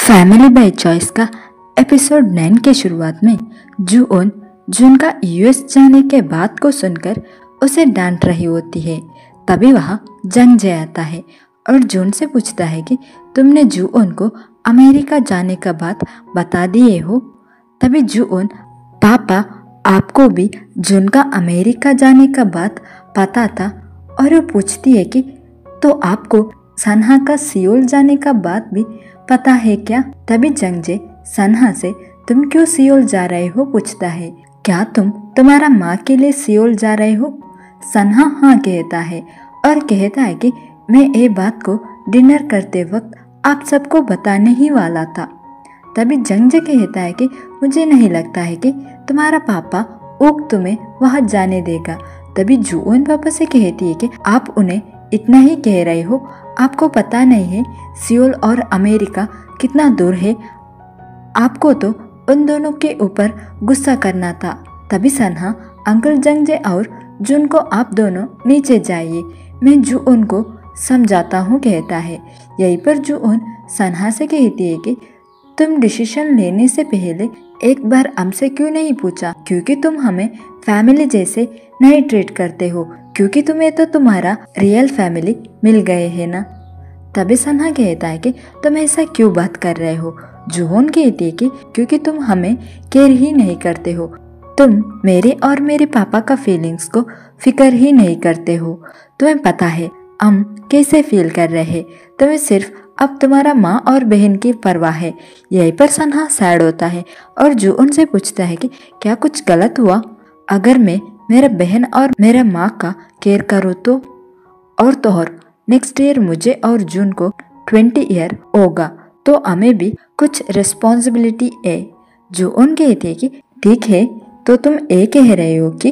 Family by choice का episode 9 के शुरुआत में जूओन जून का यूएस जाने के बात को सुनकर उसे डांट रही होती है। तभी वहाँ जंगजे आता है और जून से पूछता है कि तुमने जूओन को अमेरिका जाने का बात बता दिए हो। तभी जूओन, पापा आपको भी जून का अमेरिका जाने का बात पता था। और वो पूछती है कि तो आपको सन्हा का सियोल जाने का बात भी पता है क्या? तभी जंगजे सन्हा से तुम क्यों सियोल जा रहे हो पूछता है। क्या तुम तुम्हारा माँ के लिए सियोल जा रहे हो? सन्हा हाँ कहता है और कहता है कि मैं ये बात को डिनर करते वक्त आप सबको बताने ही वाला था। तभी जंगजे कहता है कि मुझे नहीं लगता है कि तुम्हारा पापा ऊक तुम्हें वहाँ जाने देगा। तभी जूओन पापा से कहती है कि आप उन्हें इतना ही कह रहे हो, आपको पता नहीं है सियोल और अमेरिका कितना दूर है। आपको तो उन दोनों के ऊपर गुस्सा करना था। तभी सन्हा, अंकल जंगजे और जून को आप दोनों नीचे जाइए, मैं जूओन को समझाता हूँ कहता है। यहीं पर जूओन सन्हा से कहती है कि तुम डिसीजन लेने से पहले एक बार हमसे क्यों नहीं पूछा? क्योंकि तुम हमें फैमिली जैसे नहीं ट्रीट करते हो, क्योंकि तुम्हें तो तुम्हारा रियल फैमिली मिल गए है ना। तभी सन्हा कहता है कि तुम ऐसा क्यों बात कर रहे हो? जूहोन कहती है कि क्योंकि तुम हमें केयर ही नहीं करते हो, तुम मेरे और मेरे पापा का फीलिंग्स को फिक्र ही नहीं करते हो। तुम्हें पता है हम कैसे फील कर रहे हैं, तुम्हें सिर्फ अब तुम्हारा माँ और बहन की परवाह है। यहीं पर सन्हा सैड होता है और जूओन से पूछता है कि क्या कुछ गलत हुआ अगर मैं मेरा बहन और मेरा माँ का केयर करूँ तो? और तो और नेक्स्ट ईयर मुझे और जून को 20 ईयर होगा, तो हमें भी कुछ रिस्पॉन्सिबिलिटी है। जूओन कहती है कि ठीक है, तो तुम ये कह रहे हो कि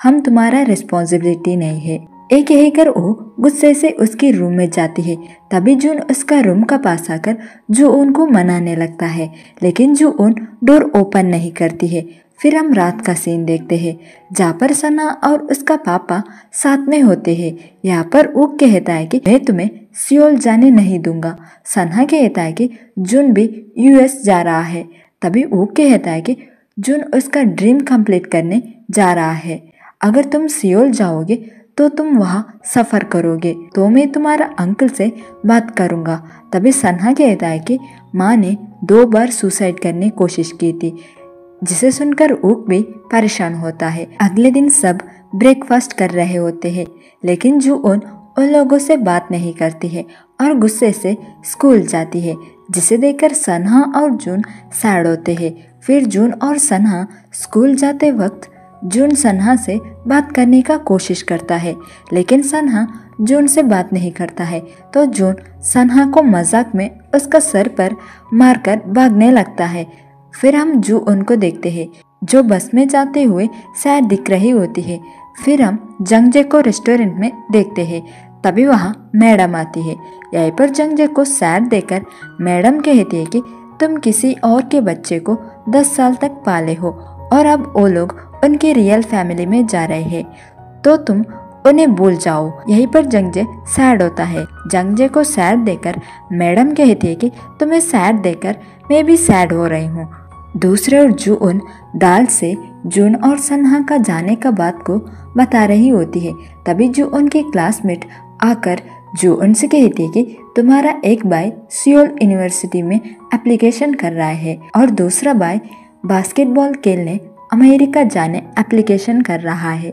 हम तुम्हारा रिस्पॉन्सिबिलिटी नहीं है। ये कहकर वो गुस्से से उसके रूम में जाती है। तभी जून उसका रूम का पास आकर जूओन को मनाने लगता है, लेकिन जूओन डोर ओपन नहीं करती है। फिर हम रात का सीन देखते हैं जहाँ पर सन्हा और उसका पापा साथ में होते हैं। यहाँ पर ऊक कहता है कि मैं तुम्हें सियोल जाने नहीं दूंगा। सन्हा कहता है कि जून भी यूएस जा रहा है। तभी ऊक कहता है कि जून उसका ड्रीम कंप्लीट करने जा रहा है। अगर तुम सियोल जाओगे तो तुम वहाँ सफ़र करोगे, तो मैं तुम्हारा अंकल से बात करूँगा। तभी सन्हा कहता है कि माँ ने 2 बार सुसाइड करने की कोशिश की थी, जिसे सुनकर ऊक भी परेशान होता है। अगले दिन सब ब्रेकफास्ट कर रहे होते हैं, लेकिन जूओन उन लोगों से बात नहीं करती है और गुस्से से स्कूल जाती है, जिसे देखकर सन्हा और जून सैड होते हैं। फिर जून और सन्हा स्कूल जाते वक्त जून सन्हा से बात करने का कोशिश करता है, लेकिन सन्हा जून से बात नहीं करता है। तो जून सन्हा को मजाक में उसका सर पर मारकर भागने लगता है। फिर हम जूओन को देखते हैं जो बस में जाते हुए सैड दिख रही होती है। फिर हम जंगजे को रेस्टोरेंट में देखते हैं। तभी वहाँ मैडम आती है। यहीं पर जंगजे को सैड देखकर मैडम कहती है कि तुम किसी और के बच्चे को 10 साल तक पाले हो और अब वो लोग उनके रियल फैमिली में जा रहे हैं, तो तुम उन्हें भूल जाओ। यहीं पर जंगजे सैड होता है। जंगजे को सैड देकर मैडम कहती है कि तुम्हें सैड देकर मैं भी सैड हो रही हूँ। दूसरे ओर जूओन दाल से जून और सन्हा का जाने का बात को बता रही होती है। तभी जूओन के क्लासमेट आकर जूओन से कहती है कि तुम्हारा एक भाई सियोल यूनिवर्सिटी में एप्लीकेशन कर रहा है और दूसरा भाई बास्केटबॉल खेलने अमेरिका जाने एप्लीकेशन कर रहा है।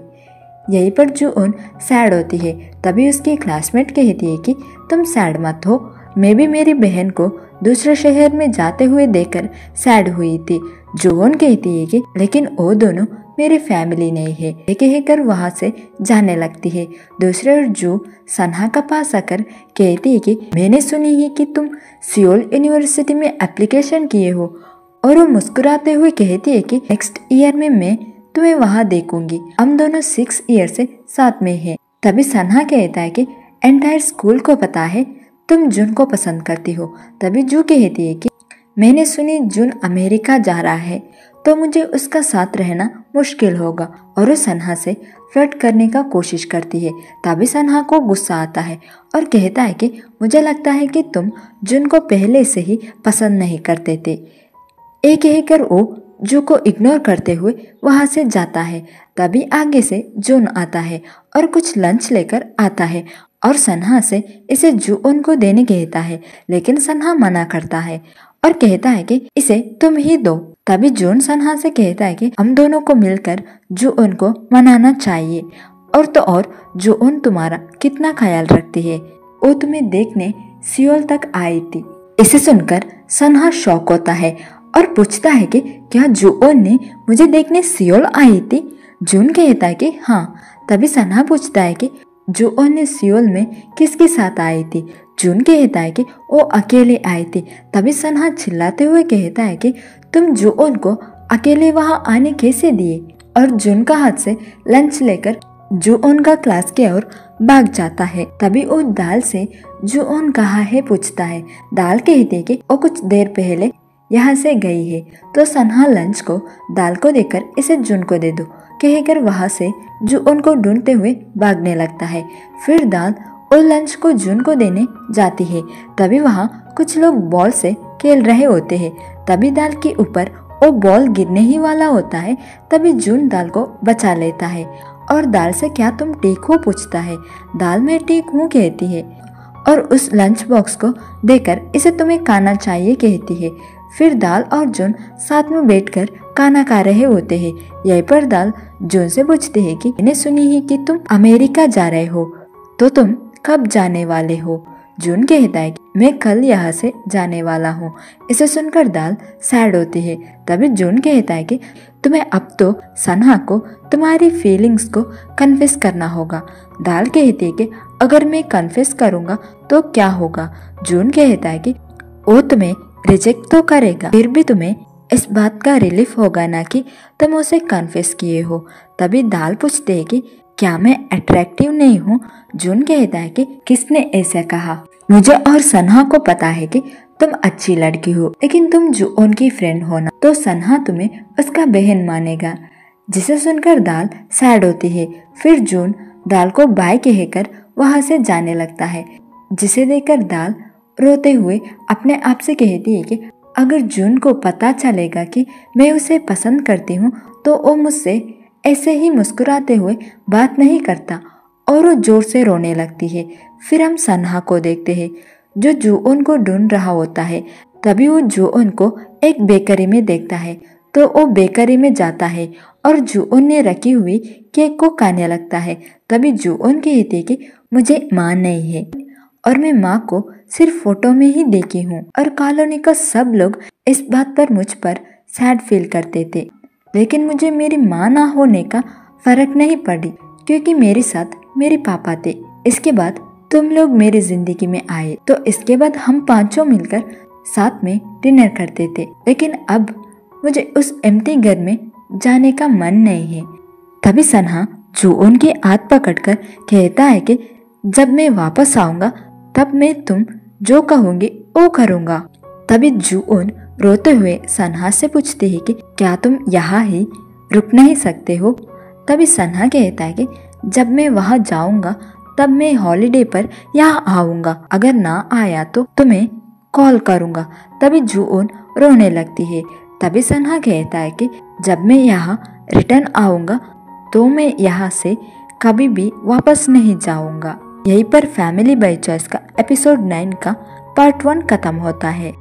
यहीं पर जूओन सैड होती है। तभी उसकी क्लासमेट कहती है कि तुम सैड मत हो, मैं भी मेरी बहन को दूसरे शहर में जाते हुए देखकर सैड हुई थी। जूओन कहती है कि लेकिन वो दोनों मेरी फैमिली नहीं है। ये कहकर वहाँ से जाने लगती है। दूसरे ओर जू सन्हा का पास आकर कहती है कि मैंने सुनी है कि तुम सियोल यूनिवर्सिटी में एप्लीकेशन किए हो, और वो मुस्कुराते हुए कहती है कि नेक्स्ट ईयर में मैं तुम्हें वहाँ देखूंगी। हम दोनों 6 ईयर से साथ में हैं। तभी सन्हा कहता है कि एंटायर स्कूल को पता है तुम जून को पसंद करती हो। तभी जू कहती है कि मैंने सुनी जून अमेरिका जा रहा है, तो मुझे उसका साथ रहना मुश्किल होगा। और वो सन्हा से फ्लर्ट करने का कोशिश करती है। तभी सन्हा को गुस्सा आता है और कहता है कि मुझे लगता है कि तुम जुन को पहले से ही पसंद नहीं करते थे। एक कहकर वो जू को इग्नोर करते हुए वहां से जाता है। तभी आगे से जून आता है और कुछ लंच लेकर आता है और सन्हा से इसे जून को देने कहता है, लेकिन सन्हा मना करता है और कहता है कि इसे तुम ही दो। तभी जून सन्हा से कहता है कि हम दोनों को मिलकर जून को मनाना चाहिए। और तो और जून तुम्हारा कितना ख्याल रखती है, वो तुम्हें देखने सियोल तक आई थी। इसे सुनकर सन्हा शॉक होता है और पूछता है कि क्या जून ने मुझे देखने सियोल आई थी। जून कहता है कि हाँ। तभी सन्हा पूछता है कि जून ने सियोल में किसके साथ आई थी। जून कहता है कि वो अकेले आई थी। तभी सन्हा चिल्लाते हुए कहता है कि तुम जून को अकेले वहां आने कैसे दिए। और जून का हाथ से लंच लेकर जून का क्लास की ओर भाग जाता है। तभी वो दाल से जून कहाँ है पूछता है। दाल कहती है कि वो कुछ देर पहले यहाँ से गई है। तो सन्हा लंच को दाल को देकर इसे जून को दे दो कहकर वहां से जून को ढूंढते हुए भागने लगता है। फिर दाल और लंच को जून को देने जाती है। तभी वहां कुछ लोग बॉल से खेल रहे होते हैं। तभी दाल के ऊपर वो बॉल गिरने ही वाला होता है। तभी जून दाल को बचा लेता है और दाल से क्या तुम ठीक हो पूछता है। दाल मैं ठीक हूँ कहती है और उस लंच बॉक्स को देकर इसे तुम्हें खाना चाहिए कहती है। फिर दाल और जून साथ में बैठकर खाना खा रहे होते हैं। यहीं पर दाल जून से पूछती है कि मैंने सुनी है कि तुम अमेरिका जा रहे हो, तो तुम कब जाने वाले हो। जून कहता है कि मैं कल यहाँ से जाने वाला हूँ। इसे सुनकर दाल सैड होती है। तभी जून कहता है कि तुम्हें अब तो सन्हा को तुम्हारी फीलिंग्स को कन्फेस करना होगा। दाल कहती है कि अगर मैं कन्फेस करूँगा तो क्या होगा। जून कहता है कि वो तुम्हें रिजेक्ट तो करेगा, फिर भी तुम्हें इस बात का रिलीफ होगा ना कि तुम उसे कन्फेस किए हो। तभी दाल पूछते है कि क्या मैं अट्रैक्टिव नहीं हूँ। जून कहता है कि किसने ऐसा कहा। मुझे और सन्हा को पता है कि तुम अच्छी लड़की हो, लेकिन तुम जून की फ्रेंड हो ना, तो सन्हा तुम्हें उसका बहन मानेगा। जिसे सुनकर दाल सैड होती है। फिर जून दाल को बाय कहकर वहां से जाने लगता है, जिसे देखकर दाल रोते हुए अपने आप से कहती है कि अगर जून को पता चलेगा कि मैं उसे पसंद करती हूँ तो वो मुझसे ऐसे ही मुस्कुराते हुए बात नहीं करता। और वो जोर से रोने लगती है। फिर हम सन्हा को देखते हैं जो जून को ढूंढ रहा होता है। तभी वो जून को एक बेकरी में देखता है, तो वो बेकरी में जाता है और जून ने रखी हुई केक को खाने लगता है। तभी जून कहती है कि मुझे माँ नहीं है और मैं माँ को सिर्फ फोटो में ही देखी हूँ। और कॉलोनी का सब लोग इस बात पर मुझ पर सैड फील करते थे, लेकिन मुझे मेरी माँ ना होने का फर्क नहीं पड़ी क्योंकि मेरे साथ मेरे पापा थे। इसके बाद तुम लोग मेरी जिंदगी में आए, तो इसके बाद हम पांचों मिलकर साथ में डिनर करते थे, लेकिन अब मुझे उस एम्प्टी घर में जाने का मन नहीं है। तभी सन्हा जून के हाथ पकड़कर कहता है कि जब मैं वापस आऊंगा तब मैं तुम जो कहोगे वो करूंगा। तभी जून रोते हुए सन्हा से पूछती है कि क्या तुम यहाँ ही रुक नहीं सकते हो। तभी सन्हा कहता है कि जब मैं वहां जाऊंगा तब मैं हॉलिडे पर यहाँ आऊंगा, अगर ना आया तो तुम्हें कॉल करूंगा। तभी जून रोने लगती है। तभी सन्हा कहता है कि जब मैं यहाँ रिटर्न आऊंगा तो मैं यहाँ से कभी भी वापस नहीं जाऊंगा। यहीं पर फैमिली बाय चॉइस का एपिसोड 9 का पार्ट 1 खत्म होता है।